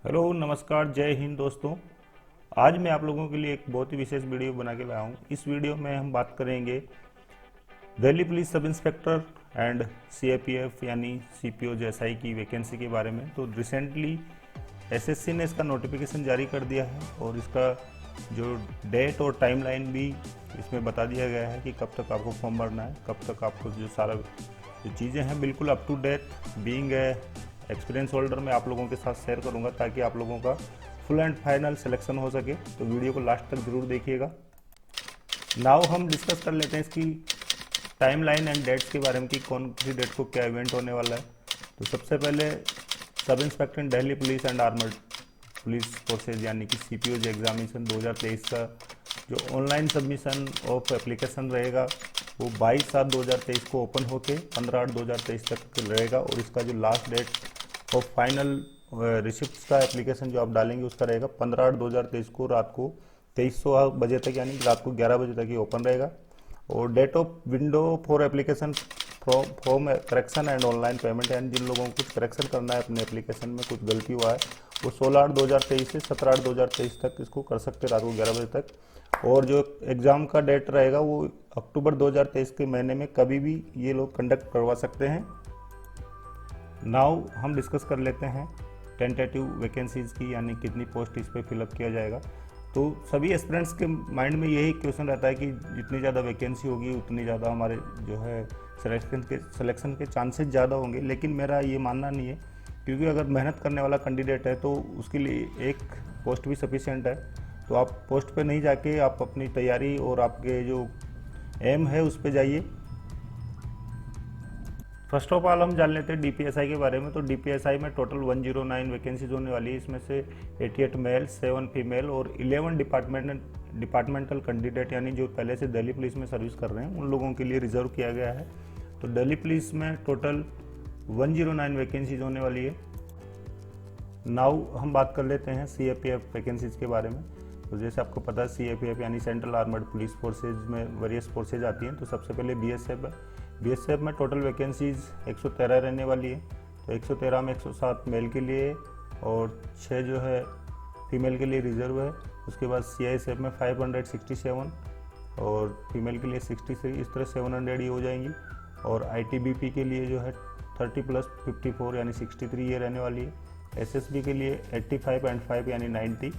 Hello नमस्कार जय हिंद दोस्तों। आज मैं आप लोगों के लिए एक बहुत ही विशेष वीडियो बना के लाया हूँ। इस वीडियो में हम बात करेंगे Delhi police sub inspector and CIPF यानी सीपीओ जेएसआई की वैकेंसी के बारे में। तो रिसेंटली एसएससी ने इसका नोटिफिकेशन जारी कर दिया है और इसका जो डेट और टाइमलाइन भी इसमें बता दिया गया है कि कब तक आपको फॉर्म भरना है, कब तक आपको जो सारा जो चीज़ें हैं बिल्कुल up to date being experience holder मैं आप लोगों के साथ शेयर करूंगा ताकि आप लोगों का फुल एंड फाइनल सिलेक्शन हो सके। तो वीडियो को लास्ट तक जरूर देखिएगा। नाउ हम डिस्कस कर लेते हैं इसकी टाइमलाइन एंड डेट्स के बारे में कि कौन सी डेट को क्या इवेंट होने वाला है। तो सबसे पहले sub inspector Delhi police and armoured police forces यानी कि सीपीओ एग्जामिनेशन 2023 का जो ऑनलाइन सबमिशन ऑफ एप्लीकेशन रहेगा वो 22/7/2023 को ओपन होके 15/8/2023 तक रहेगा और इसका जो लास्ट डेट और फाइनल रिसिप्ट का एप्लीकेशन जो आप डालेंगे उसका रहेगा 15/8/2023 को रात को 2300 बजे तक यानी रात को 11 बजे तक ही ओपन रहेगा। और date of window for application form correction and online payment यानी जिन लोगों को कुछ करेक्शन करना है अपने एप्लीकेशन में कुछ गलती हुआ है वो 16/8/2023 से 17/8/2023 तक इसको कर सकते हैं रात को 11 बजे तक। और जो एग्ज़ाम का डेट रहेगा वो अक्टूबर 2023 के महीने में कभी भी ये लोग कंडक्ट करवा सकते हैं। नाउ हम डिस्कस कर लेते हैं टेंटेटिव वैकेंसीज की यानी कितनी पोस्ट इस पर फिलअप किया जाएगा। तो सभी एस्पिरेंट्स के माइंड में यही क्वेश्चन रहता है कि जितनी ज़्यादा वैकेंसी होगी उतनी ज़्यादा हमारे जो है सिलेक्शन के चांसेस ज़्यादा होंगे, लेकिन मेरा ये मानना नहीं है क्योंकि अगर मेहनत करने वाला कैंडिडेट है तो उसके लिए एक पोस्ट भी सफिशिएंट है। तो आप पोस्ट पे नहीं जाके आप अपनी तैयारी और आपके जो एम है उस पे जाइए। फर्स्ट ऑफ ऑल हम जान लेते हैं डीपीएसआई के बारे में। तो डीपीएसआई में टोटल 109 वैकेंसीज होने वाली है। इसमें से 88 मेल 7 फीमेल और 11 डिपार्टमेंटल कैंडिडेट यानी जो पहले से दिल्ली पुलिस में सर्विस कर रहे हैं उन लोगों के लिए रिजर्व किया गया है। तो दिल्ली पुलिस में टोटल 109 वैकेंसीज होने वाली है। नाउ हम बात कर लेते हैं सीएपीएफ वैकेंसीज के बारे में। तो जैसे आपको पता है सीएपीएफ यानी सेंट्रल आर्मर्ड पुलिस फोर्सेज में वेरियस फोर्सेज आती हैं। तो सबसे पहले बीएसएफ है। बीएसएफ में टोटल वैकेंसीज 113 रहने वाली है। तो 113 में 107 मेल के लिए और 6 जो है फीमेल के लिए रिजर्व है। उसके बाद सीआईएसएफ में 567 और फीमेल के लिए 63, इस तरह 700 ही हो जाएंगी। और आईटीबीपी के लिए जो है 30+54 यानी 63 ये रहने वाली है। एसएसबी के लिए 85.5 यानी 90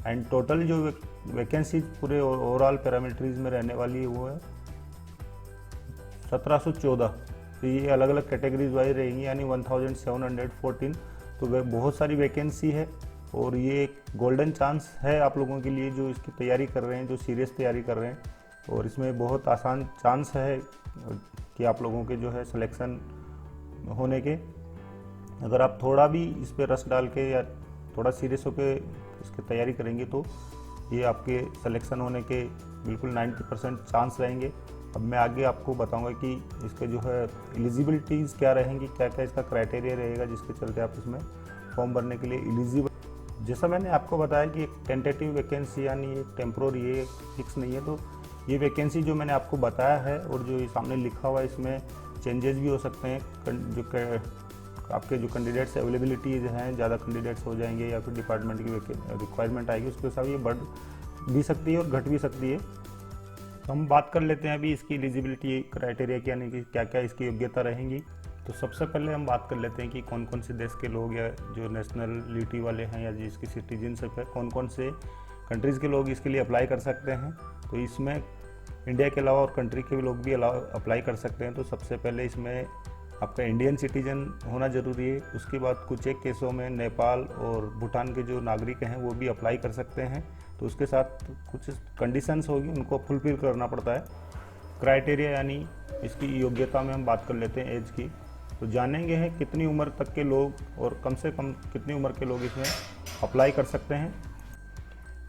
एंड टोटल जो वैकेंसीज पूरे ओवरऑल पैरामीटरीज में रहने वाली है वो है 1714। तो ये अलग अलग कैटेगरीज वाइज रहेंगी यानी 1714। तो वह बहुत सारी वैकेंसी है और ये एक गोल्डन चांस है आप लोगों के लिए जो इसकी तैयारी कर रहे हैं, जो सीरियस तैयारी कर रहे हैं। और इसमें बहुत आसान चांस है कि आप लोगों के जो है सिलेक्शन होने के। अगर आप थोड़ा भी इस पर रस डाल के या थोड़ा सीरियस होकर इसकी तैयारी करेंगे तो ये आपके सिलेक्शन होने के बिल्कुल 90% चांस रहेंगे। अब मैं आगे आपको बताऊंगा कि इसके जो है एलिजिबिलिटीज़ क्या रहेंगी, क्या क्या इसका क्राइटेरिया रहेगा जिसके चलते आप इसमें फॉर्म भरने के लिए एलिजिबल। जैसा मैंने आपको बताया कि एक टेंटेटिव वैकेंसी यानी एक टेम्प्रोरी ये फिक्स नहीं है। तो ये वैकेंसी जो मैंने आपको बताया है और जो सामने लिखा हुआ है इसमें चेंजेस भी हो सकते हैं। जो आपके जो कैंडिडेट्स अवेलेबिलिटीज हैं ज़्यादा कैंडिडेट्स हो जाएंगे या फिर डिपार्टमेंट की रिक्वायरमेंट आएगी उसके हिसाब ये बढ़ भी सकती है और घट भी सकती है। तो हम बात कर लेते हैं अभी इसकी एलिजिबिलिटी क्राइटेरिया की यानी कि क्या क्या इसकी योग्यता रहेंगी। तो सबसे पहले हम बात कर लेते हैं कि कौन कौन से देश के लोग या जो नेशनलिटी वाले हैं या जिसकी सिटीजनशिप है कौन कौन से कंट्रीज़ के लोग इसके लिए अप्लाई कर सकते हैं। तो इसमें इंडिया के अलावा और कंट्री के भी लोग भी अप्लाई कर सकते हैं। तो सबसे पहले इसमें आपका इंडियन सिटीजन होना ज़रूरी है। उसके बाद कुछ एक केसों में नेपाल और भूटान के जो नागरिक हैं वो भी अप्लाई कर सकते हैं। तो उसके साथ कुछ कंडीशंस होगी उनको फुलफिल करना पड़ता है। क्राइटेरिया यानी इसकी योग्यता में हम बात कर लेते हैं एज की। तो जानेंगे हैं कितनी उम्र तक के लोग और कम से कम कितनी उम्र के लोग इसमें अप्लाई कर सकते हैं।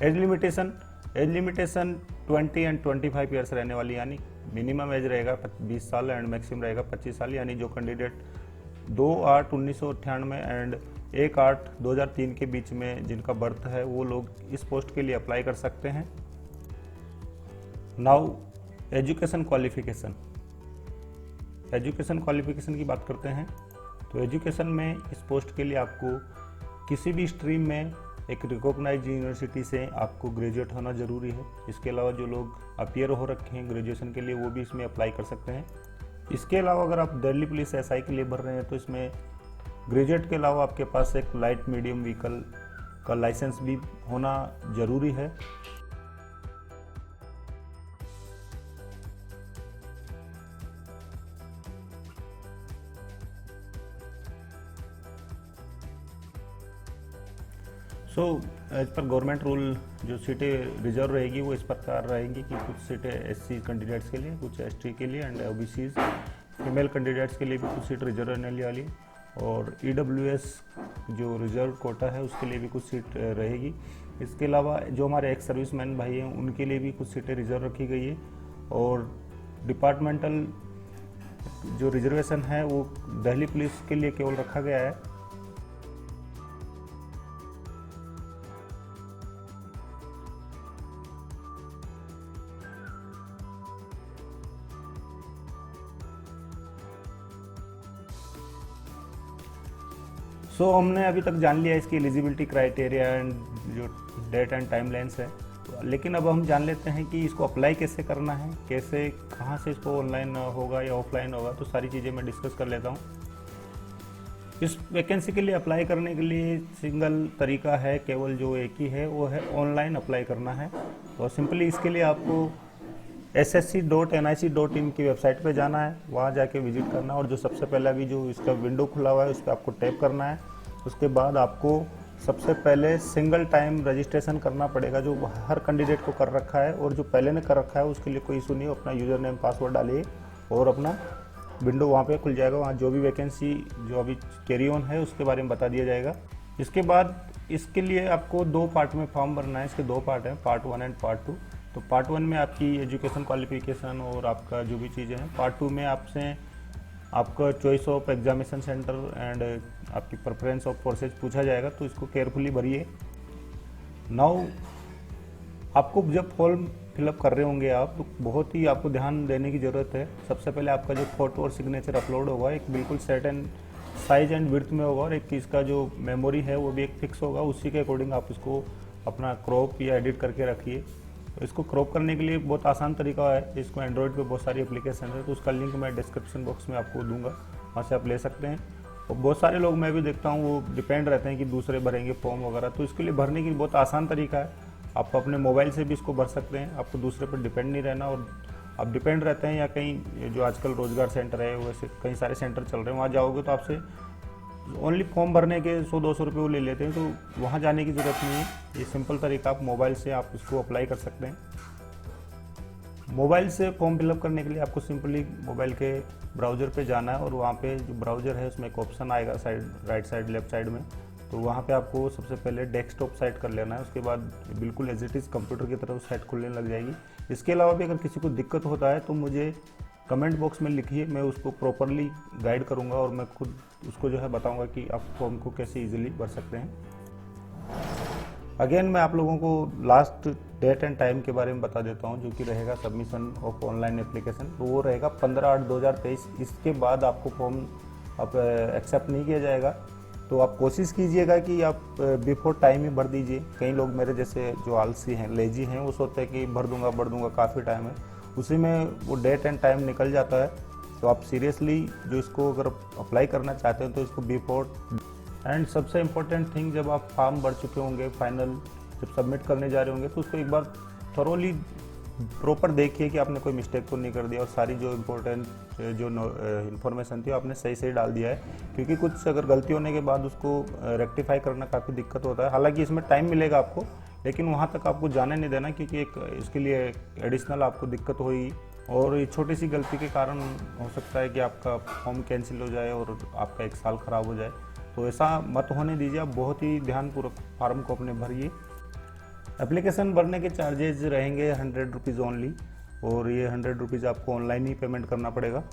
एज लिमिटेशन 20 एंड 25 ईयर्स रहने वाली यानी मिनिमम एज रहेगा 20 साल एंड मैक्सिमम रहेगा 25 साल। यानी जो कैंडिडेट 2/8/1998 एंड 1/8/2003 के बीच में जिनका बर्थ है वो लोग इस पोस्ट के लिए अप्लाई कर सकते हैं। नाउ एजुकेशन क्वालिफिकेशन की बात करते हैं। तो एजुकेशन में इस पोस्ट के लिए आपको किसी भी स्ट्रीम में एक रिकॉग्नाइज्ड यूनिवर्सिटी से आपको ग्रेजुएट होना ज़रूरी है। इसके अलावा जो लोग अपीयर हो रखे हैं ग्रेजुएशन के लिए वो भी इसमें अप्लाई कर सकते हैं। इसके अलावा अगर आप दिल्ली पुलिस एसआई के लिए भर रहे हैं तो इसमें ग्रेजुएट के अलावा आपके पास एक लाइट मीडियम व्हीकल का लाइसेंस भी होना ज़रूरी है। एज पर गवर्नमेंट रूल जो सीटें रिजर्व रहेगी वो इस प्रकार रहेंगी कि कुछ सीटें एससी कैंडिडेट्स के लिए, कुछ एसटी के लिए एंड ओबीसीज फीमेल कैंडिडेट्स के लिए भी कुछ सीट रिजर्व रहने वाली, और ईडब्ल्यूएस जो रिजर्व कोटा है उसके लिए भी कुछ सीट रहेगी। इसके अलावा जो हमारे एक्स सर्विसमैन भाई हैं उनके लिए भी कुछ सीटें रिजर्व रखी गई है, और डिपार्टमेंटल जो रिजर्वेशन है वो दिल्ली पुलिस के लिए केवल रखा गया है। हमने अभी तक जान लिया इसकी एलिजिबिलिटी क्राइटेरिया एंड जो डेट एंड टाइमलाइंस है, लेकिन अब हम जान लेते हैं कि इसको अप्लाई कैसे करना है, कैसे कहाँ से इसको ऑनलाइन होगा या ऑफलाइन होगा। तो सारी चीज़ें मैं डिस्कस कर लेता हूँ। इस वैकेंसी के लिए अप्लाई करने के लिए सिंगल तरीका है, केवल जो एक ही है वो है ऑनलाइन अप्लाई करना है। तो सिंपली इसके लिए आपको ssc.nic.in की वेबसाइट पे जाना है, वहाँ जाके विजिट करना, और जो सबसे पहला भी जो इसका विंडो खुला हुआ है उस पर आपको टैप करना है। उसके बाद आपको सबसे पहले सिंगल टाइम रजिस्ट्रेशन करना पड़ेगा, जो हर कैंडिडेट को कर रखा है, और जो पहले ने कर रखा है उसके लिए कोई इशू नहीं। अपना यूज़र नेम पासवर्ड डालिए और अपना विंडो वहाँ पे खुल जाएगा। वहाँ जो भी वैकेंसी जो अभी कैरी ऑन है उसके बारे में बता दिया जाएगा। इसके बाद इसके लिए आपको 2 पार्ट में फॉर्म भरना है। इसके 2 पार्ट हैं, पार्ट 1 एंड पार्ट 2। तो पार्ट 1 में आपकी एजुकेशन क्वालिफिकेशन और आपका जो भी चीज़ें हैं। पार्ट 2 में आपसे आपका choice of examination centre and आपकी प्रेफरेंस ऑफ कोर्सेज पूछा जाएगा, तो इसको केयरफुली भरिए। नाउ आपको जब फॉर्म फिलअप कर रहे होंगे आप, तो बहुत ही आपको ध्यान देने की ज़रूरत है। सबसे पहले आपका जो फोटो और सिग्नेचर अपलोड होगा एक बिल्कुल set and size and width में होगा, और एक इसका जो मेमोरी है वो भी एक फिक्स होगा। उसी के अकॉर्डिंग आप इसको अपना क्रॉप या एडिट करके रखिए। तो इसको क्रॉप करने के लिए बहुत आसान तरीका है। इसको एंड्रॉयड पे बहुत सारी एप्लीकेशन है, तो उसका लिंक मैं डिस्क्रिप्शन बॉक्स में आपको दूंगा, वहाँ से आप ले सकते हैं। और बहुत सारे लोग मैं भी देखता हूँ वो डिपेंड रहते हैं कि दूसरे भरेंगे फॉर्म वगैरह, तो इसके लिए भरने की बहुत आसान तरीका है। आप अपने मोबाइल से भी इसको भर सकते हैं, आपको दूसरे पर डिपेंड नहीं रहना। और आप डिपेंड रहते हैं या कहीं जो आजकल रोजगार सेंटर है वैसे कई सारे सेंटर चल रहे हैं, वहाँ जाओगे तो आपसे ओनली फॉर्म भरने के 100-200 रुपये वो ले लेते हैं, तो वहाँ जाने की ज़रूरत नहीं है। ये सिंपल तरीका आप मोबाइल से आप इसको अप्लाई कर सकते हैं। मोबाइल से फॉर्म फिलअप करने के लिए आपको सिंपली मोबाइल के ब्राउज़र पे जाना है, और वहाँ पे जो ब्राउज़र है उसमें एक ऑप्शन आएगा side, right side, left side में। तो वहाँ पे आपको सबसे पहले डेस्कटॉप साइट कर लेना है। उसके बाद बिल्कुल एज इट इज़ कंप्यूटर की तरह साइट खुलने लग जाएगी। इसके अलावा भी अगर किसी को दिक्कत होता है तो मुझे कमेंट बॉक्स में लिखिए, मैं उसको प्रॉपरली गाइड करूँगा, और मैं खुद उसको जो है बताऊँगा कि आप फॉर्म को कैसे ईजिली भर सकते हैं। अगेन मैं आप लोगों को लास्ट डेट एंड टाइम के बारे में बता देता हूं, जो कि रहेगा सबमिशन ऑफ ऑनलाइन एप्लीकेशन। तो वो रहेगा 15/8/2023। इसके बाद आपको फॉर्म आप एक्सेप्ट नहीं किया जाएगा। तो आप कोशिश कीजिएगा कि आप बिफोर टाइम ही भर दीजिए। कई लोग मेरे जैसे जो आलसी हैं, लेजी हैं, वो सोचते हैं कि भर दूंगा काफ़ी टाइम है, उसी में वो डेट एंड टाइम निकल जाता है। तो आप सीरियसली जो इसको अगर अप्लाई करना चाहते हैं तो इसको बिफोर एंड सबसे इम्पोर्टेंट थिंग, जब आप फॉर्म भर चुके होंगे, फाइनल जब सबमिट करने जा रहे होंगे, तो उसको एक बार थोरोली प्रॉपर देखिए कि आपने कोई मिस्टेक तो नहीं कर दिया, और सारी जो इम्पोर्टेंट जो इन्फॉर्मेशन थी आपने सही डाल दिया है। क्योंकि कुछ अगर गलती होने के बाद उसको रेक्टिफाई करना काफ़ी दिक्कत होता है। हालांकि इसमें टाइम मिलेगा आपको, लेकिन वहाँ तक आपको जाने नहीं देना, क्योंकि एक इसके लिए एडिशनल आपको दिक्कत होगी, और ये छोटी सी गलती के कारण हो सकता है कि आपका फॉर्म कैंसिल हो जाए और आपका 1 साल ख़राब हो जाए। तो ऐसा मत होने दीजिए। आप बहुत ही ध्यानपूर्वक फॉर्म को अपने भरिए। एप्लीकेशन भरने के चार्जेज रहेंगे 100 रुपीज़ ओनली, और ये 100 रुपीज़ आपको ऑनलाइन ही पेमेंट करना पड़ेगा।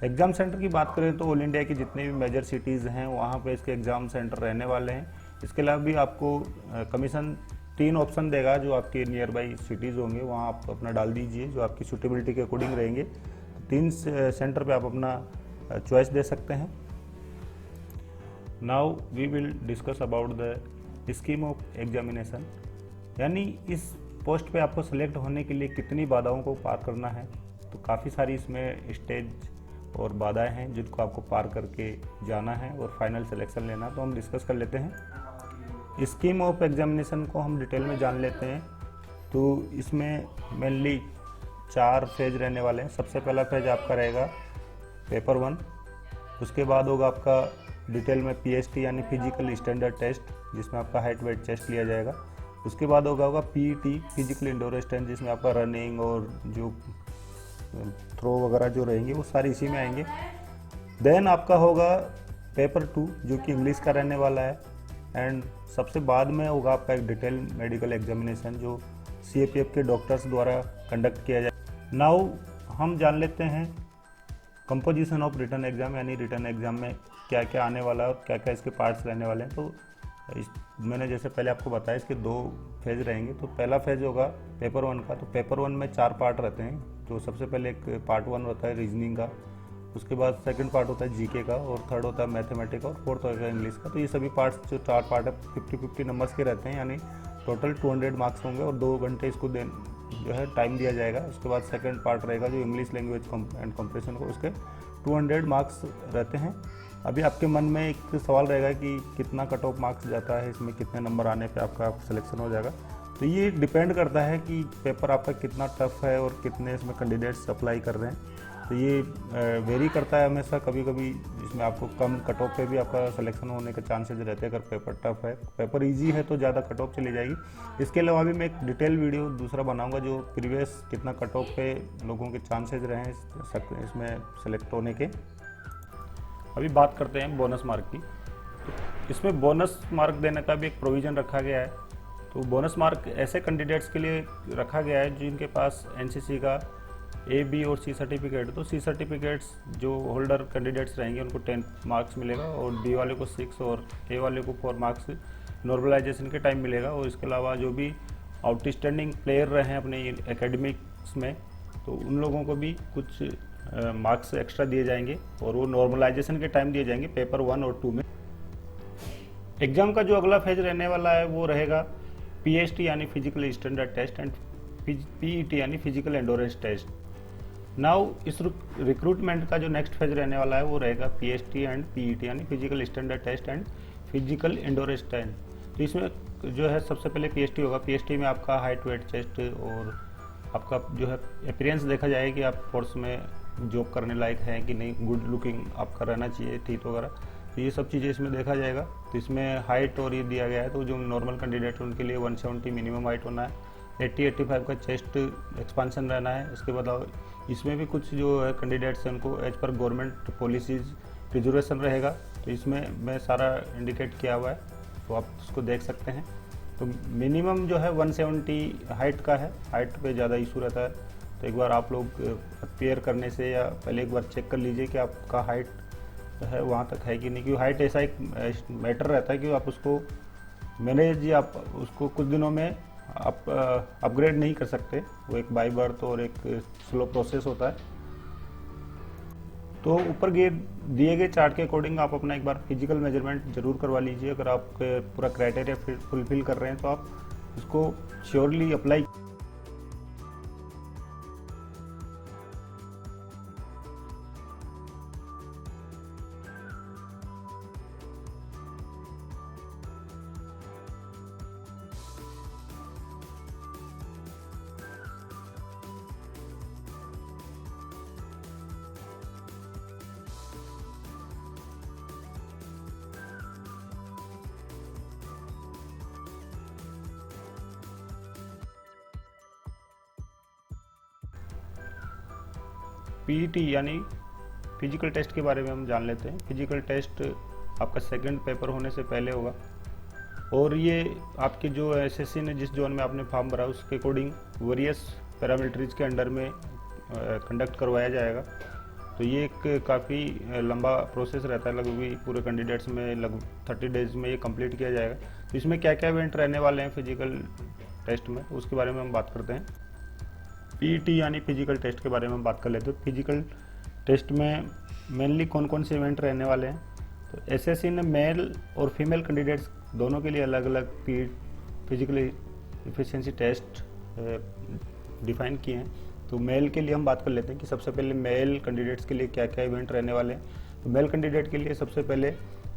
एग्ज़ाम सेंटर की बात करें तो ऑल इंडिया की जितने भी मेजर सिटीज़ हैं वहाँ पे इसके एग्ज़ाम सेंटर रहने वाले हैं। इसके अलावा भी आपको कमीशन 3 ऑप्शन देगा, जो आपके नियर बाई सिटीज़ होंगे वहाँ आप अपना डाल दीजिए, जो आपकी सूटेबिलिटी के अकॉर्डिंग रहेंगे। 3 सेंटर पे आप अपना चॉइस दे सकते हैं। Now we will discuss about the scheme of examination, यानी इस पोस्ट पे आपको सेलेक्ट होने के लिए कितनी बाधाओं को पार करना है। तो काफ़ी सारी इसमें स्टेज और बाधाएं हैं जिनको आपको पार करके जाना है और फाइनल सिलेक्शन लेना। तो हम डिस्कस कर लेते हैं। स्कीम ऑफ एग्जामिनेशन को हम डिटेल में जान लेते हैं। तो इसमें मेनली 4 फेज रहने वाले हैं। सबसे पहला फेज आपका रहेगा पेपर 1, उसके बाद होगा आपका डिटेल में PST यानी फिजिकल स्टैंडर्ड टेस्ट, जिसमें आपका हाइट वेट टेस्ट लिया जाएगा। उसके बाद होगा PET फिजिकल इंडोर स्ट्रेंथ, जिसमें आपका रनिंग और जो थ्रो वगैरह जो रहेंगे वो सारे इसी में आएंगे। देन आपका होगा पेपर 2 जो कि इंग्लिश का रहने वाला है। एंड सबसे बाद में होगा आपका एक डिटेल मेडिकल एग्जामिनेशन जो CAPF के डॉक्टर्स द्वारा कंडक्ट किया जाए। नाउ हम जान लेते हैं कंपोजिशन ऑफ रिटन एग्जाम, यानी रिटन एग्जाम में क्या क्या आने वाला है और क्या क्या इसके पार्ट्स रहने वाले हैं। तो मैंने जैसे पहले आपको बताया इसके 2 फेज रहेंगे। तो पहला फेज होगा पेपर 1 का। तो पेपर 1 में 4 पार्ट रहते हैं। तो सबसे पहले एक पार्ट 1 होता है रीजनिंग का, उसके बाद सेकंड पार्ट होता है GK का, और थर्ड होता है मैथमेटिक्स का, और फोर्थ होगा इंग्लिश का। तो ये सभी पार्ट्स जो 4 पार्ट है 50-50 नंबर्स के रहते हैं, यानी टोटल 200 मार्क्स होंगे और 2 घंटे इसको जो है टाइम दिया जाएगा। उसके बाद सेकंड पार्ट रहेगा जो इंग्लिश लैंग्वेज एंड कंप्रेशन को, उसके 200 मार्क्स रहते हैं। अभी आपके मन में एक सवाल रहेगा कि कितना कट ऑफ मार्क्स जाता है, इसमें कितने नंबर आने पे आपका सिलेक्शन हो जाएगा। तो ये डिपेंड करता है कि पेपर आपका कितना टफ है और कितने इसमें कैंडिडेट्स अप्लाई कर रहे हैं। तो ये वेरी करता है हमेशा। कभी कभी इसमें आपको कम कट ऑफ पे भी आपका सिलेक्शन होने के चांसेस रहते हैं अगर पेपर टफ है। पेपर इजी है तो ज़्यादा कट ऑफ चली जाएगी। इसके अलावा भी मैं एक डिटेल वीडियो दूसरा बनाऊंगा जो प्रीवियस कितना कट ऑफ पे लोगों के चांसेस रहे हैं इसमें सेलेक्ट होने के। अभी बात करते हैं बोनस मार्क की। तो इसमें बोनस मार्क देने का भी एक प्रोविज़न रखा गया है। तो बोनस मार्क ऐसे कैंडिडेट्स के लिए रखा गया है जिनके पास NCC का A, B और C सर्टिफिकेट। तो C सर्टिफिकेट्स जो होल्डर कैंडिडेट्स रहेंगे उनको 10 मार्क्स मिलेगा, और B वाले को 6 और A वाले को 4 मार्क्स नॉर्मलाइजेशन के टाइम मिलेगा। और इसके अलावा जो भी आउटस्टैंडिंग प्लेयर रहे हैं अपने एकेडमिक्स में, तो उन लोगों को भी कुछ मार्क्स एक्स्ट्रा दिए जाएंगे और वो नॉर्मलाइजेशन के टाइम दिए जाएंगे पेपर 1 और 2 में। एग्जाम का जो अगला फेज रहने वाला है वो रहेगा PST यानी physical standard test and PET यानी फिजिकल एंडोरेंस टेस्ट। नाउ इस रिक्रूटमेंट का जो नेक्स्ट फेज रहने वाला है वो रहेगा PST एंड PET यानी physical standard test and physical endurance test. तो इसमें जो है सबसे पहले PST होगा। PST में आपका हाइट वेट चेस्ट और आपका जो है अपीयरेंस देखा जाएगा कि आप फोर्स में जॉब करने लायक है कि नहीं, गुड लुकिंग आपका रहना चाहिए, टीथ वगैरह। तो ये सब चीज़ें इसमें देखा जाएगा। तो इसमें हाइट और ये दिया गया है। तो जो नॉर्मल कैंडिडेट है उनके लिए 170 मिनिमम हाइट होना है, 80-85 का चेस्ट एक्सपांशन रहना है। उसके बाद इसमें भी कुछ जो है कैंडिडेट्स हैं उनको as per government policies reservation रहेगा। तो इसमें मैं सारा इंडिकेट किया हुआ है, तो आप उसको देख सकते हैं। तो मिनिमम जो है 170 हाइट का है। हाइट पे ज़्यादा इशू रहता है। तो एक बार आप लोग अपेयर करने से या पहले एक बार चेक कर लीजिए कि आपका हाइट है वहाँ तक है कि नहीं, क्योंकि हाइट ऐसा एक मैटर रहता है कि आप उसको मैनेज या आप उसको कुछ दिनों में आप अपग्रेड नहीं कर सकते। वो एक बाय बर्थ और एक स्लो प्रोसेस होता है। तो ऊपर दिए गए चार्ट के अकॉर्डिंग आप अपना एक बार फिजिकल मेजरमेंट जरूर करवा लीजिए। अगर आप पूरा क्राइटेरिया फुलफिल कर रहे हैं तो आप इसको श्योरली अप्लाई। PET यानी फिजिकल टेस्ट के बारे में हम जान लेते हैं। फिजिकल टेस्ट आपका सेकंड पेपर होने से पहले होगा, और ये आपके जो SSC ने जिस जोन में आपने फॉर्म भरा उसके अकॉर्डिंग वेरियस पैरामिलिट्रीज के अंडर में कंडक्ट करवाया जाएगा। तो ये एक काफ़ी लंबा प्रोसेस रहता है, लगभग पूरे कैंडिडेट्स में लगभग 30 डेज में ये कंप्लीट किया जाएगा। तो इसमें क्या क्या इवेंट रहने वाले हैं फिजिकल टेस्ट में, उसके बारे में हम बात करते हैं। PET यानी फिजिकल टेस्ट के बारे में हम बात कर लेते हैं। फिजिकल टेस्ट में मेनली कौन कौन से इवेंट रहने वाले हैं। तो एसएससी ने मेल और फीमेल कैंडिडेट्स दोनों के लिए अलग अलग फिजिकल एफिशिएंसी टेस्ट डिफाइन किए हैं। तो मेल के लिए हम बात कर लेते हैं कि सबसे पहले मेल कैंडिडेट्स के लिए क्या क्या इवेंट रहने वाले हैं। तो मेल कैंडिडेट के लिए सबसे पहले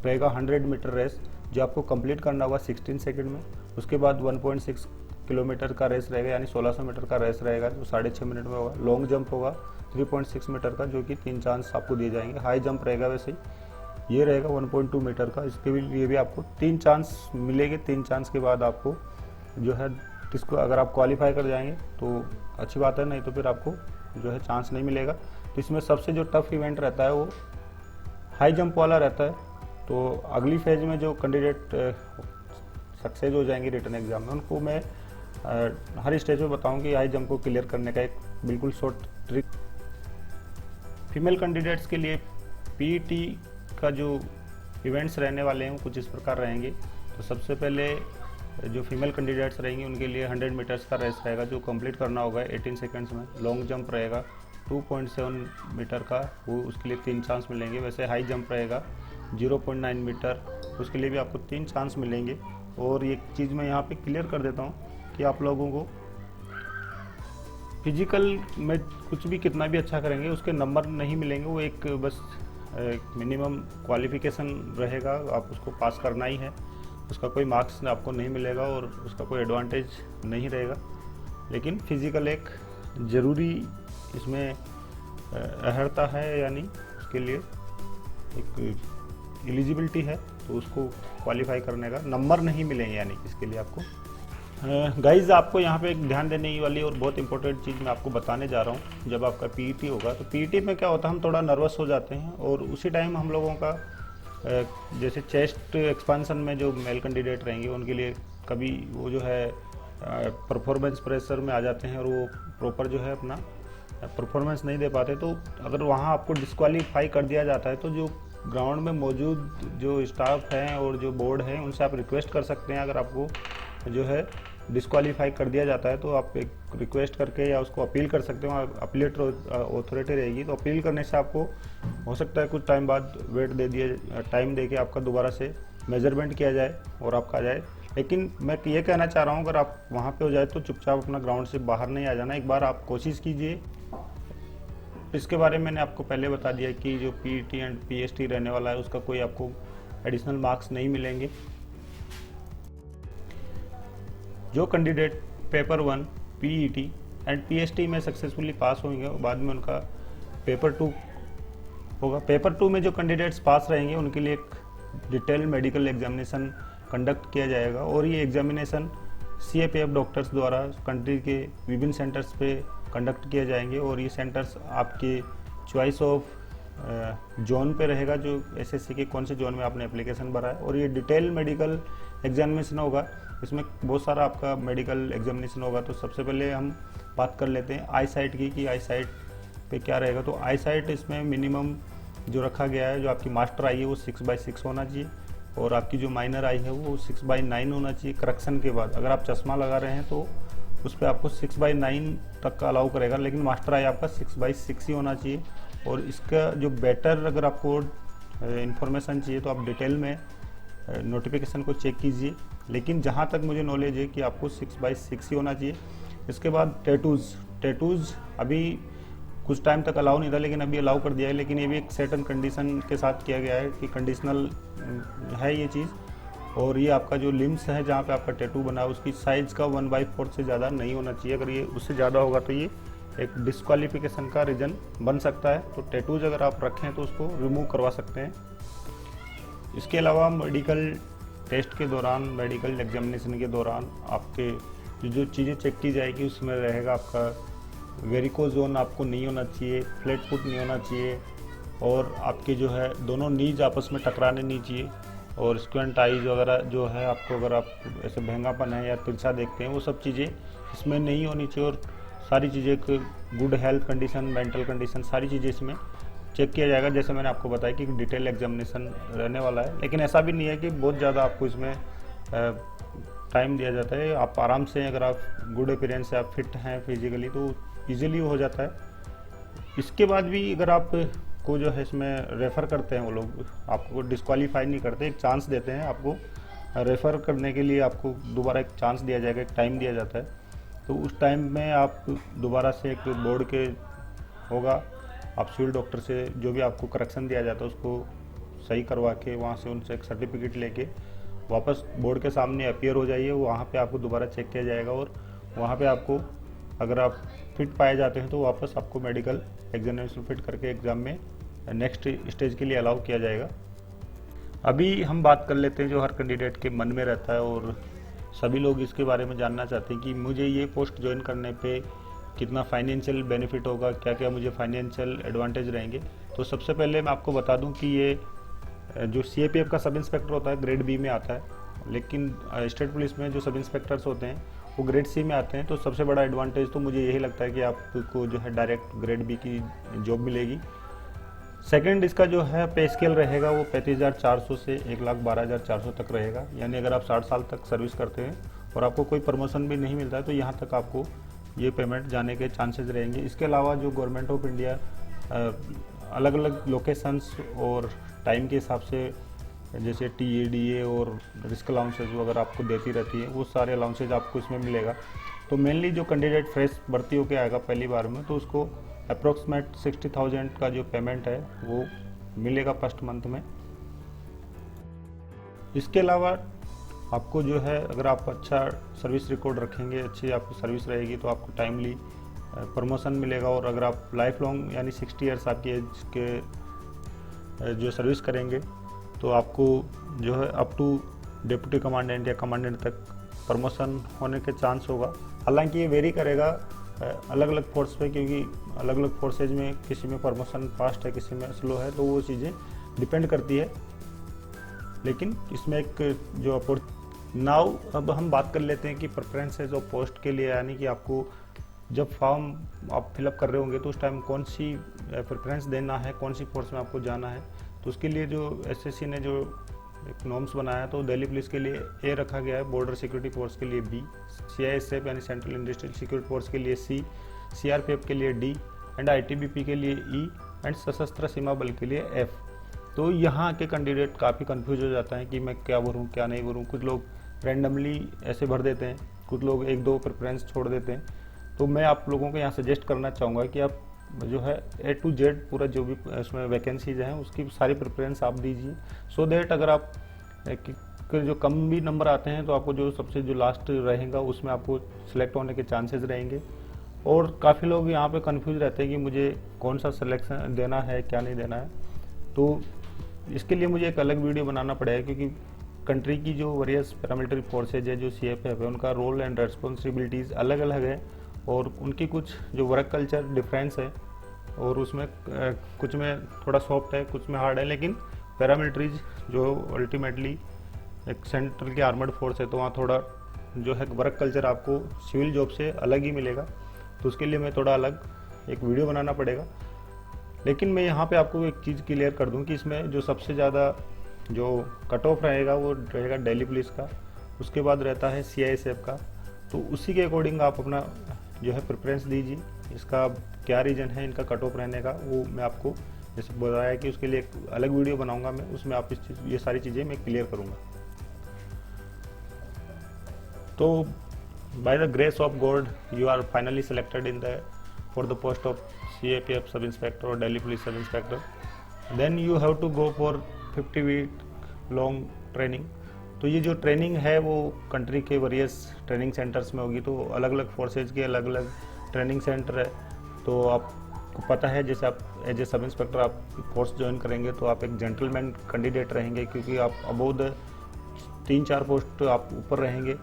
रहेगा 100 मीटर रेस, जो आपको कंप्लीट करना होगा 16 सेकंड में। उसके बाद 1.6 किलोमीटर का रेस रहेगा, यानी 1600 मीटर का रेस रहेगा, जो 6.5 मिनट में होगा। लॉन्ग जंप होगा 3.6 मीटर का, जो कि 3 चांस आपको दिए जाएंगे। हाई जंप रहेगा वैसे ही, ये रहेगा 1.2 मीटर का, इसके लिए भी आपको 3 चांस मिलेंगे। 3 चांस के बाद आपको जो है इसको अगर आप क्वालिफाई कर जाएंगे तो अच्छी बात है, नहीं तो फिर आपको जो है चांस नहीं मिलेगा। तो इसमें सबसे जो टफ इवेंट रहता है वो हाई जंप वाला रहता है। तो अगली फेज में जो कैंडिडेट सक्सेस हो जाएंगे रिटन एग्जाम में, उनको मैं हर स्टेज पे बताऊं कि हाई जंप को क्लियर करने का एक बिल्कुल शॉर्ट ट्रिक। फीमेल कैंडिडेट्स के लिए पीईटी का जो इवेंट्स रहने वाले हैं वो कुछ इस प्रकार रहेंगे। तो सबसे पहले जो फीमेल कैंडिडेट्स रहेंगी उनके लिए 100 मीटर्स का रेस रहेगा, जो कंप्लीट करना होगा 18 सेकंड्स में। लॉन्ग जंप रहेगा 2.7 मीटर का, वो उसके लिए 3 चांस मिलेंगे। वैसे हाई जंप रहेगा 0.9 मीटर, उसके लिए भी आपको 3 चांस मिलेंगे। और एक चीज़ मैं यहाँ पे क्लियर कर देता हूँ कि आप लोगों को फिजिकल में कुछ भी कितना भी अच्छा करेंगे उसके नंबर नहीं मिलेंगे, वो एक बस मिनिमम क्वालिफिकेशन रहेगा, आप उसको पास करना ही है। उसका कोई मार्क्स आपको नहीं मिलेगा और उसका कोई एडवांटेज नहीं रहेगा। लेकिन फिजिकल एक ज़रूरी इसमें अहर्ता है, यानी उसके लिए एक एलिजिबिलिटी है, तो उसको क्वालिफाई करने का नंबर नहीं मिलेंगे, यानी इसके लिए आपको गाइज आपको यहाँ पे एक ध्यान देने वाली और बहुत इंपॉर्टेंट चीज़ मैं आपको बताने जा रहा हूँ। जब आपका पीईटी होगा तो पीईटी में क्या होता है, हम थोड़ा नर्वस हो जाते हैं और उसी टाइम हम लोगों का जैसे चेस्ट एक्सपांसन में जो मेल कैंडिडेट रहेंगे उनके लिए कभी वो जो है परफॉर्मेंस प्रेशर में आ जाते हैं और वो प्रॉपर जो है अपना परफॉर्मेंस नहीं दे पाते। तो अगर वहाँ आपको डिस्क्वालीफाई कर दिया जाता है तो जो ग्राउंड में मौजूद जो स्टाफ हैं और जो बोर्ड है उनसे आप रिक्वेस्ट कर सकते हैं। अगर आपको जो है डिस्क्वालीफाई कर दिया जाता है तो आप एक रिक्वेस्ट करके या उसको अपील कर सकते हो। अपीलेट अथॉरिटी रहेगी तो अपील करने से आपको हो सकता है कुछ टाइम बाद वेट दे दिए टाइम दे के आपका दोबारा से मेजरमेंट किया जाए और आपका आ जाए। लेकिन मैं ये कहना चाह रहा हूँ, अगर आप वहाँ पे हो जाए तो चुपचाप अपना ग्राउंड से बाहर नहीं आ जाना, एक बार आप कोशिश कीजिए। इसके बारे में मैंने आपको पहले बता दिया कि जो पीईटी एंड पीएसटी रहने वाला है उसका कोई आपको एडिशनल मार्क्स नहीं मिलेंगे। जो candidate paper 1 PET and PST में सक्सेसफुली पास होंगे बाद में उनका पेपर 2 होगा। पेपर 2 में जो कैंडिडेट्स पास रहेंगे उनके लिए एक डिटेल मेडिकल एग्जामिनेशन कंडक्ट किया जाएगा और ये एग्जामिनेशन सीएपीएफ डॉक्टर्स द्वारा कंट्री के विभिन्न सेंटर्स पे कंडक्ट किए जाएंगे और ये सेंटर्स आपके चॉइस ऑफ जोन पे रहेगा, जो एसएससी के कौन से जोन में आपने एप्लीकेशन भरा है। और ये डिटेल मेडिकल एग्जामिनेशन होगा, इसमें बहुत सारा आपका मेडिकल एग्जामिनेशन होगा। तो सबसे पहले हम बात कर लेते हैं आई साइट की कि आई साइट पे क्या रहेगा। तो आई साइट इसमें मिनिमम जो रखा गया है, जो आपकी मास्टर आई है वो 6/6 होना चाहिए और आपकी जो माइनर आई है वो 6/9 होना चाहिए। करेक्शन के बाद अगर आप चश्मा लगा रहे हैं तो उस पर आपको 6/9 तक का अलाउ करेगा, लेकिन मास्टर आई आपका 6/6 ही होना चाहिए। और इसका जो बेटर अगर आपको इन्फॉर्मेशन चाहिए तो आप डिटेल में नोटिफिकेशन को चेक कीजिए, लेकिन जहाँ तक मुझे नॉलेज है कि आपको 6/6 ही होना चाहिए। इसके बाद टैटूज़ अभी कुछ टाइम तक अलाउ नहीं था, लेकिन अभी अलाउ कर दिया है, लेकिन ये भी एक सर्टेन कंडीशन के साथ किया गया है कि कंडीशनल है ये चीज़। और ये आपका जो लिम्स है जहाँ पे आपका टैटू बना है उसकी साइज़ का 1/4 से ज़्यादा नहीं होना चाहिए। अगर ये उससे ज़्यादा होगा तो ये एक डिस्क्वालिफिकेशन का रीज़न बन सकता है। तो टैटूज अगर आप रखें तो उसको रिमूव करवा सकते हैं। इसके अलावा मेडिकल टेस्ट के दौरान, मेडिकल एग्जामिनेशन के दौरान आपके जो चीज़ें चेक की जाएगी उसमें रहेगा आपका वेरिकोज जोन आपको नहीं होना चाहिए, फ्लैट फुट नहीं होना चाहिए और आपके जो है दोनों नीज आपस में टकराने नहीं चाहिए। और स्क्वेंट आइज वगैरह जो है आपको अगर आप ऐसे भंगापन है या तिरछा देखते हैं वो सब चीज़ें इसमें नहीं होनी चाहिए। और सारी चीज़ें good health condition, mental condition, सारी चीज़ें इसमें चेक किया जाएगा। जैसे मैंने आपको बताया कि डिटेल एग्जामिनेशन रहने वाला है, लेकिन ऐसा भी नहीं है कि बहुत ज़्यादा आपको इसमें टाइम दिया जाता है। आप आराम से, अगर आप गुड अपीयरेंस से आप फिट हैं फिजिकली तो ईजिली हो जाता है। इसके बाद भी अगर आप आपको जो है इसमें रेफ़र करते हैं वो लोग, आपको डिस्क्वालीफाई नहीं करते, एक चांस देते हैं आपको। रेफ़र करने के लिए आपको दोबारा एक चांस दिया जाएगा, एक टाइम दिया जाता है। तो उस टाइम में आप दोबारा से एक बोर्ड के होगा, आप सिविल डॉक्टर से जो भी आपको करेक्शन दिया जाता है उसको सही करवा के वहाँ से उनसे एक सर्टिफिकेट लेके वापस बोर्ड के सामने अपीयर हो जाइए। वहाँ पे आपको दोबारा चेक किया जाएगा और वहाँ पे आपको अगर आप फिट पाए जाते हैं तो वापस आपको मेडिकल एग्जामिनेशन फिट करके एग्ज़ाम में नेक्स्ट स्टेज के लिए अलाउ किया जाएगा। अभी हम बात कर लेते हैं जो हर कैंडिडेट के मन में रहता है और सभी लोग इसके बारे में जानना चाहते हैं कि मुझे ये पोस्ट ज्वाइन करने पे कितना फाइनेंशियल बेनिफिट होगा, क्या क्या मुझे फाइनेंशियल एडवांटेज रहेंगे। तो सबसे पहले मैं आपको बता दूं कि ये जो CAPF का सब इंस्पेक्टर होता है ग्रेड B में आता है, लेकिन स्टेट पुलिस में जो सब इंस्पेक्टर्स होते हैं वो ग्रेड C में आते हैं। तो सबसे बड़ा एडवांटेज तो मुझे यही लगता है कि आपको जो है डायरेक्ट ग्रेड B की जॉब मिलेगी। सेकंड, इसका जो है पे स्केल रहेगा वो 35,400 से 1,12,400 तक रहेगा। यानी अगर आप 60 साल तक सर्विस करते हैं और आपको कोई प्रमोशन भी नहीं मिलता है तो यहाँ तक आपको ये पेमेंट जाने के चांसेस रहेंगे। इसके अलावा जो गवर्नमेंट ऑफ इंडिया अलग अलग लोकेशंस और टाइम के हिसाब से जैसे TADA और रिस्क अलाउंसेज वगैरह आपको देती रहती है, वो सारे अलाउंसेज आपको इसमें मिलेगा। तो मेनली जो कैंडिडेट फ्रेश भर्ती होकर आएगा पहली बार में तो उसको अप्रोक्सीमेट 60,000 का जो पेमेंट है वो मिलेगा फर्स्ट मंथ में। इसके अलावा आपको जो है अगर आप अच्छा सर्विस रिकॉर्ड रखेंगे, अच्छी आपकी सर्विस रहेगी तो आपको टाइमली प्रमोशन मिलेगा। और अगर आप लाइफ लॉन्ग यानी 60 ईयर्स आपकी एज के जो सर्विस करेंगे तो आपको जो है अप टू डिप्टी कमांडेंट या कमांडेंट तक प्रमोशन होने के चांस होगा। हालांकि ये वेरी करेगा अलग अलग फोर्स पे, क्योंकि अलग अलग फोर्सेज में किसी में प्रमोशन फास्ट है, किसी में स्लो है, तो वो चीज़ें डिपेंड करती है। लेकिन इसमें एक जो नाउ अब हम बात कर लेते हैं कि प्रेफरेंसेज और पोस्ट के लिए, यानी कि आपको जब फॉर्म आप फिलअप कर रहे होंगे तो उस टाइम कौन सी प्रेफरेंस देना है, कौन सी फोर्स में आपको जाना है। तो उसके लिए जो SSC ने जो एक नॉर्म्स बनाया तो दिल्ली पुलिस के लिए A रखा गया है, बॉर्डर सिक्योरिटी फोर्स के लिए B, CISF यानी सेंट्रल इंडस्ट्रियल सिक्योरिटी फोर्स के लिए C, CRPF के लिए D एंड ITBP के लिए E एंड सशस्त्र सीमा बल के लिए F। तो यहाँ के कैंडिडेट काफ़ी कंफ्यूज हो जाता है कि मैं क्या भरूँ क्या नहीं भरूँ। कुछ लोग रैंडमली ऐसे भर देते हैं, कुछ लोग 1-2 प्रेफरेंस छोड़ देते हैं। तो मैं आप लोगों को यहाँ सजेस्ट करना चाहूँगा कि आप जो है A to Z पूरा जो भी इसमें वैकेंसीज हैं उसकी सारी प्रेफरेंस आप दीजिए, सो दैट अगर आप जो कम भी नंबर आते हैं तो आपको जो सबसे जो लास्ट रहेगा उसमें आपको सिलेक्ट होने के चांसेस रहेंगे। और काफ़ी लोग यहाँ पे कंफ्यूज रहते हैं कि मुझे कौन सा सिलेक्शन देना है क्या नहीं देना है। तो इसके लिए मुझे एक अलग वीडियो बनाना पड़ेगा, क्योंकि कंट्री की जो वेरियस पैरामिलिट्री फोर्सेज है जो CAPF है उनका रोल एंड रेस्पॉन्सिबिलिटीज़ अलग अलग है और उनकी कुछ जो वर्क कल्चर डिफरेंस है और उसमें कुछ में थोड़ा सॉफ्ट है, कुछ में हार्ड है। लेकिन पैरामिलिट्रीज जो अल्टीमेटली एक सेंट्रल की आर्मर्ड फोर्स है तो वहाँ थोड़ा जो है वर्क कल्चर आपको सिविल जॉब से अलग ही मिलेगा। तो उसके लिए मैं थोड़ा अलग एक वीडियो बनाना पड़ेगा। लेकिन मैं यहाँ पे आपको एक चीज़ क्लियर कर दूँ कि इसमें जो सबसे ज़्यादा जो कट ऑफ रहेगा वो रहेगा दिल्ली पुलिस का, उसके बाद रहता है CISF का। तो उसी के अकॉर्डिंग आप अपना जो है प्रेफरेंस दीजिए। इसका क्या रीज़न है इनका कट ऑफ रहने का वो मैं आपको जैसे बताया कि उसके लिए एक अलग वीडियो बनाऊंगा मैं, उसमें आप ये सारी चीज़ें मैं क्लियर करूंगा। तो by the grace of God you are finally selected in the for the post of CAPF sub inspector और Delhi police sub inspector. Then you have to go for 50 week long training. तो ये जो training है वो country के various training centres में होगी। तो अलग अलग फोर्सेज के अलग अलग ट्रेनिंग सेंटर है। तो आपको पता है जैसे आप एज ए सब इंस्पेक्टर आप फोर्स ज्वाइन करेंगे तो आप एक जेंटलमैन कैंडिडेट रहेंगे, क्योंकि आप अबोव द 3-4 पोस्ट आप ऊपर रहेंगे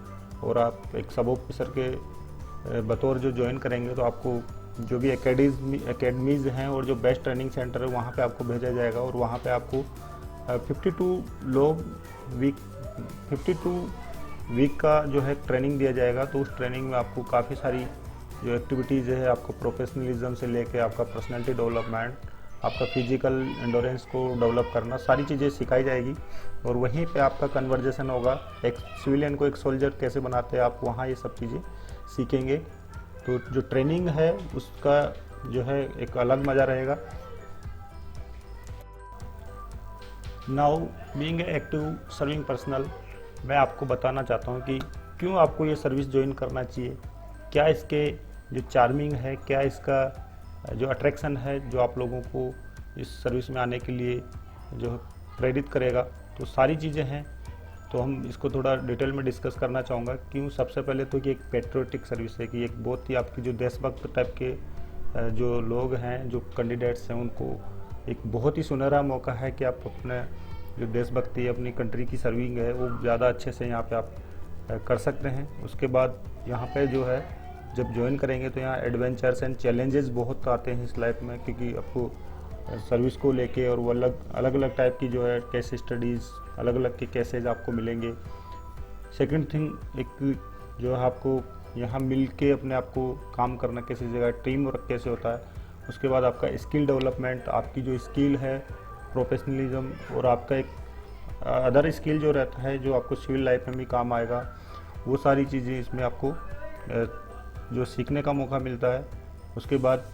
और आप एक सब ऑफिसर के बतौर जो ज्वाइन करेंगे तो आपको जो भी एकेडमीज़ हैं और जो बेस्ट ट्रेनिंग सेंटर है वहाँ पे आपको भेजा जाएगा और वहाँ पे आपको 52 वीक का जो है ट्रेनिंग दिया जाएगा। तो उस ट्रेनिंग में आपको काफ़ी सारी जो एक्टिविटीज़ है, आपको प्रोफेशनलिज्म से लेके आपका पर्सनैलिटी डेवलपमेंट, आपका फिजिकल एंडोरेंस को डेवलप करना, सारी चीज़ें सिखाई जाएगी। और वहीं पे आपका कन्वर्जेशन होगा, एक सिविलियन को एक सोल्जर कैसे बनाते हैं आप वहाँ ये सब चीज़ें सीखेंगे। तो जो ट्रेनिंग है उसका जो है एक अलग मज़ा रहेगा। Now being a active serving personal, मैं आपको बताना चाहता हूँ कि क्यों आपको ये सर्विस ज्वाइन करना चाहिए, क्या इसके जो चार्मिंग है, क्या इसका जो अट्रैक्शन है जो आप लोगों को इस सर्विस में आने के लिए जो प्रेरित करेगा। तो सारी चीज़ें हैं, तो हम इसको थोड़ा डिटेल में डिस्कस करना चाहूँगा। क्यों? सबसे पहले तो कि एक पेट्रियोटिक सर्विस है, कि एक बहुत ही आपकी जो देशभक्त टाइप के जो लोग हैं, जो कैंडिडेट्स हैं, उनको एक बहुत ही सुनहरा मौका है कि आप अपने जो देशभक्ति अपनी कंट्री की सर्विंग है वो ज़्यादा अच्छे से यहाँ पे आप कर सकते हैं। उसके बाद यहाँ पे जो है जब ज्वाइन करेंगे तो यहाँ एडवेंचर्स एंड चैलेंजेस बहुत आते हैं इस लाइफ में, क्योंकि आपको सर्विस को लेके और वो अलग अलग टाइप की जो है केस स्टडीज़, अलग अलग के केसेज आपको मिलेंगे। सेकंड थिंग, एक जो है आपको यहाँ मिल के अपने आप को काम करना कैसे जगह, टीम वर्क कैसे होता है। उसके बाद आपका स्किल डेवलपमेंट, आपकी जो स्किल है, प्रोफेशनलिज्म, और आपका एक अदर स्किल जो रहता है जो आपको सिविल लाइफ में भी काम आएगा, वो सारी चीज़ें इसमें आपको जो सीखने का मौका मिलता है। उसके बाद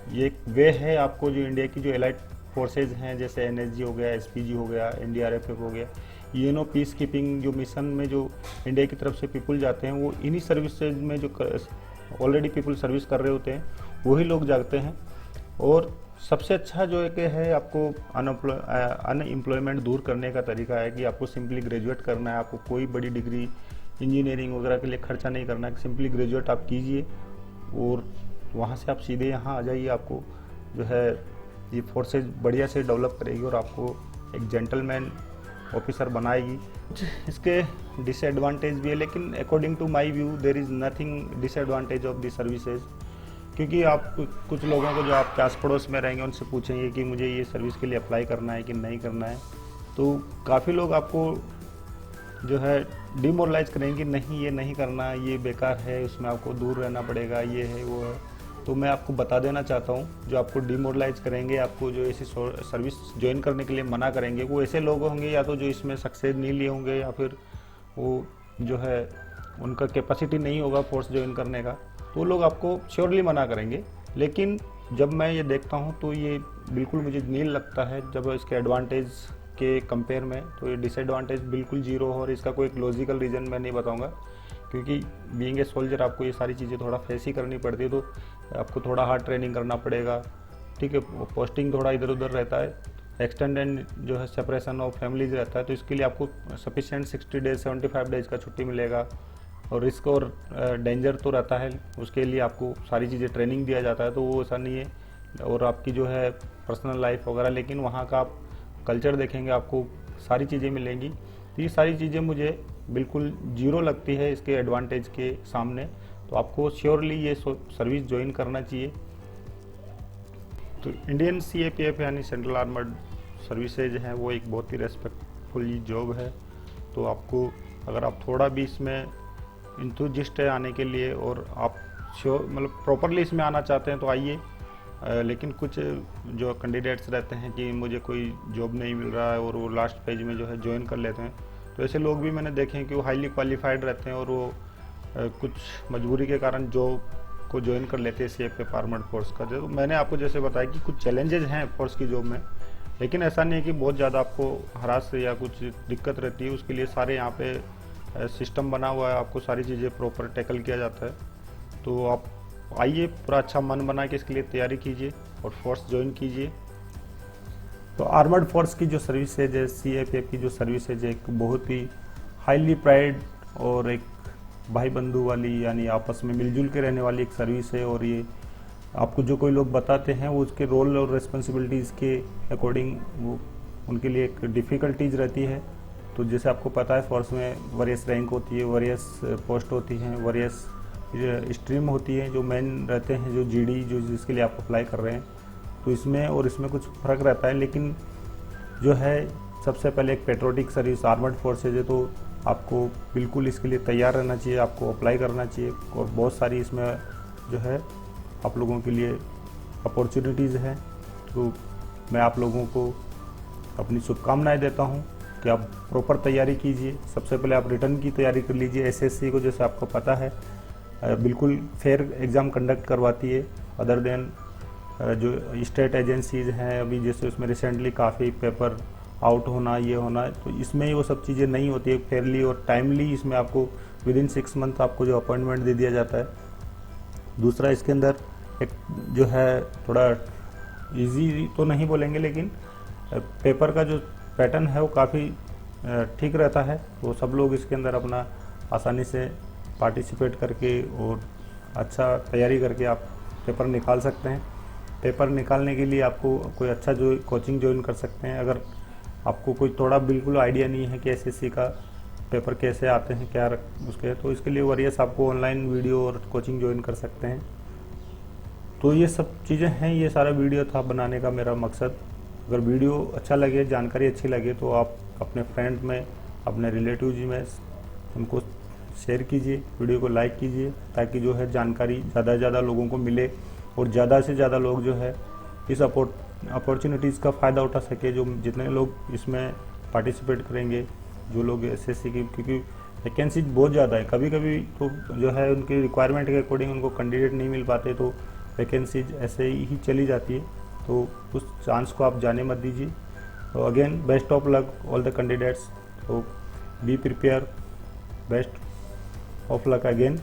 ये एक वे है आपको जो इंडिया की जो एलाइड फोर्सेज हैं, जैसे एनएसजी हो गया, एसपीजी हो गया, एनडीआरएफ हो गया, यूएनओ पीस कीपिंग जो मिशन में जो इंडिया की तरफ से पीपल जाते हैं, वो इन्हीं सर्विसेज में जो ऑलरेडी पीपल सर्विस कर रहे होते हैं वही लोग जाते हैं। और सबसे अच्छा जो एक है आपको अनएम्प्लॉयमेंट दूर करने का तरीका है कि आपको सिंपली ग्रेजुएट करना है। आपको कोई बड़ी डिग्री इंजीनियरिंग वगैरह के लिए खर्चा नहीं करना है, सिंपली ग्रेजुएट आप कीजिए और वहाँ से आप सीधे यहाँ आ जाइए। आपको जो है ये फोर्सेज बढ़िया से डेवलप करेगी और आपको एक जेंटलमैन ऑफिसर बनाएगी। इसके डिसएडवांटेज भी है, लेकिन according to my view there is nothing disadvantage of the services. क्योंकि आप कुछ लोगों को जो आपके आस पड़ोस में रहेंगे उनसे पूछेंगे कि मुझे ये सर्विस के लिए अप्लाई करना है कि नहीं करना है, तो काफ़ी लोग आपको जो है डिमोरलाइज करेंगे, नहीं ये नहीं करना, ये बेकार है, उसमें आपको दूर रहना पड़ेगा, ये है वो है। तो मैं आपको बता देना चाहता हूँ, जो आपको डिमोरलाइज करेंगे, आपको जो ऐसी सर्विस ज्वाइन करने के लिए मना करेंगे, वो ऐसे लोग होंगे या तो जो इसमें सक्सेस नहीं लिए होंगे, या फिर वो जो है उनका कैपेसिटी नहीं होगा फोर्स ज्वाइन करने का, तो लोग आपको श्योरली मना करेंगे। लेकिन जब मैं ये देखता हूँ तो ये बिल्कुल मुझे नहीं लगता है, जब इसके एडवांटेज के कंपेयर में, तो ये डिसएडवांटेज बिल्कुल जीरो हो। और इसका कोई एक लॉजिकल रीज़न मैं नहीं बताऊंगा, क्योंकि बीइंग ए सोल्जर आपको ये सारी चीज़ें थोड़ा फेस ही करनी पड़ती है, तो आपको थोड़ा हार्ड ट्रेनिंग करना पड़ेगा, ठीक है। पोस्टिंग थोड़ा इधर उधर रहता है, एक्सटेंडेड जो है सेपरेशन ऑफ फैमिलीज रहता है, तो इसके लिए आपको सफिशिएंट 60 डेज 75 डेज का छुट्टी मिलेगा। और रिस्क और डेंजर तो रहता है, उसके लिए आपको सारी चीज़ें ट्रेनिंग दिया जाता है, तो वो ऐसा नहीं है। और आपकी जो है पर्सनल लाइफ वगैरह, लेकिन वहाँ का आप कल्चर देखेंगे आपको सारी चीज़ें मिलेंगी। तो ये सारी चीज़ें मुझे बिल्कुल जीरो लगती है इसके एडवांटेज के सामने, तो आपको श्योरली ये सर्विस ज्वाइन करना चाहिए। तो इंडियन सीएपीएफ यानी सेंट्रल आर्मर्ड सर्विसेज हैं, वो एक बहुत ही रेस्पेक्टफुल जॉब है। तो आपको अगर आप थोड़ा भी इसमें इंथुजिस्ट है आने के लिए, और आप श्योर मतलब प्रॉपरली इसमें आना चाहते हैं तो आइए। लेकिन कुछ जो कैंडिडेट्स रहते हैं कि मुझे कोई जॉब नहीं मिल रहा है और वो लास्ट पेज में जो है ज्वाइन कर लेते हैं, तो ऐसे लोग भी मैंने देखे हैं कि वो हाईली क्वालिफाइड रहते हैं और वो कुछ मजबूरी के कारण जॉब को ज्वाइन कर लेते हैं सीएपीएफ आर्मर्ड फोर्स का। जो मैंने आपको जैसे बताया कि कुछ चैलेंजेस हैं फोर्स की जॉब में, लेकिन ऐसा नहीं है कि बहुत ज़्यादा आपको हरास या कुछ दिक्कत रहती है। उसके लिए सारे यहाँ पे सिस्टम बना हुआ है, आपको सारी चीज़ें प्रॉपर टैकल किया जाता है। तो आप आइए, पूरा अच्छा मन बना के इसके लिए तैयारी कीजिए और फोर्स ज्वाइन कीजिए। तो आर्मर्ड फोर्स की जो सर्विसेज है, सीएपीएफ की जो सर्विसेज है, एक बहुत ही हाईली प्राइड और एक भाई बंधु वाली, यानी आपस में मिलजुल के रहने वाली एक सर्विस है। और ये आपको जो कोई लोग बताते हैं वो उसके रोल और रिस्पॉन्सिबिलिटीज़ के अकॉर्डिंग वो उनके लिए एक डिफ़िकल्टीज रहती है। तो जैसे आपको पता है फोर्स में वेरियस रैंक होती है, वेरियस पोस्ट होती हैं, वेरियस स्ट्रीम होती है, जो मेन रहते हैं, जो जीडी जो जिसके लिए आप अप्लाई कर रहे हैं, तो इसमें और इसमें कुछ फ़र्क रहता है। लेकिन जो है सबसे पहले एक पेट्रियोटिक सर्विस आर्मर्ड फोर्सेज है, तो आपको बिल्कुल इसके लिए तैयार रहना चाहिए, आपको अप्लाई करना चाहिए। और बहुत सारी इसमें जो है आप लोगों के लिए अपॉर्चुनिटीज़ हैं। तो मैं आप लोगों को अपनी शुभकामनाएं देता हूं कि आप प्रॉपर तैयारी कीजिए। सबसे पहले आप रिटर्न की तैयारी कर लीजिए। एसएससी को जैसे आपको पता है बिल्कुल फेयर एग्ज़ाम कंडक्ट करवाती है, अदर देन जो स्टेट एजेंसीज़ हैं। अभी जैसे उसमें रिसेंटली काफ़ी पेपर आउट होना, ये होना, तो इसमें वो सब चीज़ें नहीं होती है। फेयरली और टाइमली इसमें आपको विदिन 6 मंथ आपको जो अपॉइंटमेंट दे दिया जाता है। दूसरा, इसके अंदर एक जो है थोड़ा इजी तो नहीं बोलेंगे, लेकिन पेपर का जो पैटर्न है वो काफ़ी ठीक रहता है। तो सब लोग इसके अंदर अपना आसानी से पार्टिसिपेट करके और अच्छा तैयारी करके आप पेपर निकाल सकते हैं। पेपर निकालने के लिए आपको कोई अच्छा जो कोचिंग ज्वाइन कर सकते हैं। अगर आपको कोई थोड़ा बिल्कुल आइडिया नहीं है कि एसएससी का पेपर कैसे आते हैं, क्या उसके, तो इसके लिए वरियस आपको ऑनलाइन वीडियो और कोचिंग ज्वाइन कर सकते हैं। तो ये सब चीज़ें हैं, ये सारा वीडियो था बनाने का मेरा मकसद। अगर वीडियो अच्छा लगे, जानकारी अच्छी लगे, तो आप अपने फ्रेंड में, अपने रिलेटिव्स में उनको शेयर कीजिए, वीडियो को लाइक कीजिए, ताकि जो है जानकारी ज़्यादा से ज़्यादा लोगों को मिले और ज़्यादा से ज़्यादा लोग जो है इस अपॉर्चुनिटीज़ का फ़ायदा उठा सके। जो जितने लोग इसमें पार्टिसिपेट करेंगे, जो लोग एसएससी की, क्योंकि वैकेंसी बहुत ज़्यादा है, कभी कभी तो जो है उनकी रिक्वायरमेंट के अकॉर्डिंग उनको कैंडिडेट नहीं मिल पाते, तो वैकेंसीज ऐसे ही चली जाती है। तो उस चांस को आप जाने मत दीजिए। तो again best of luck all the candidates. तो be prepare, best of luck again.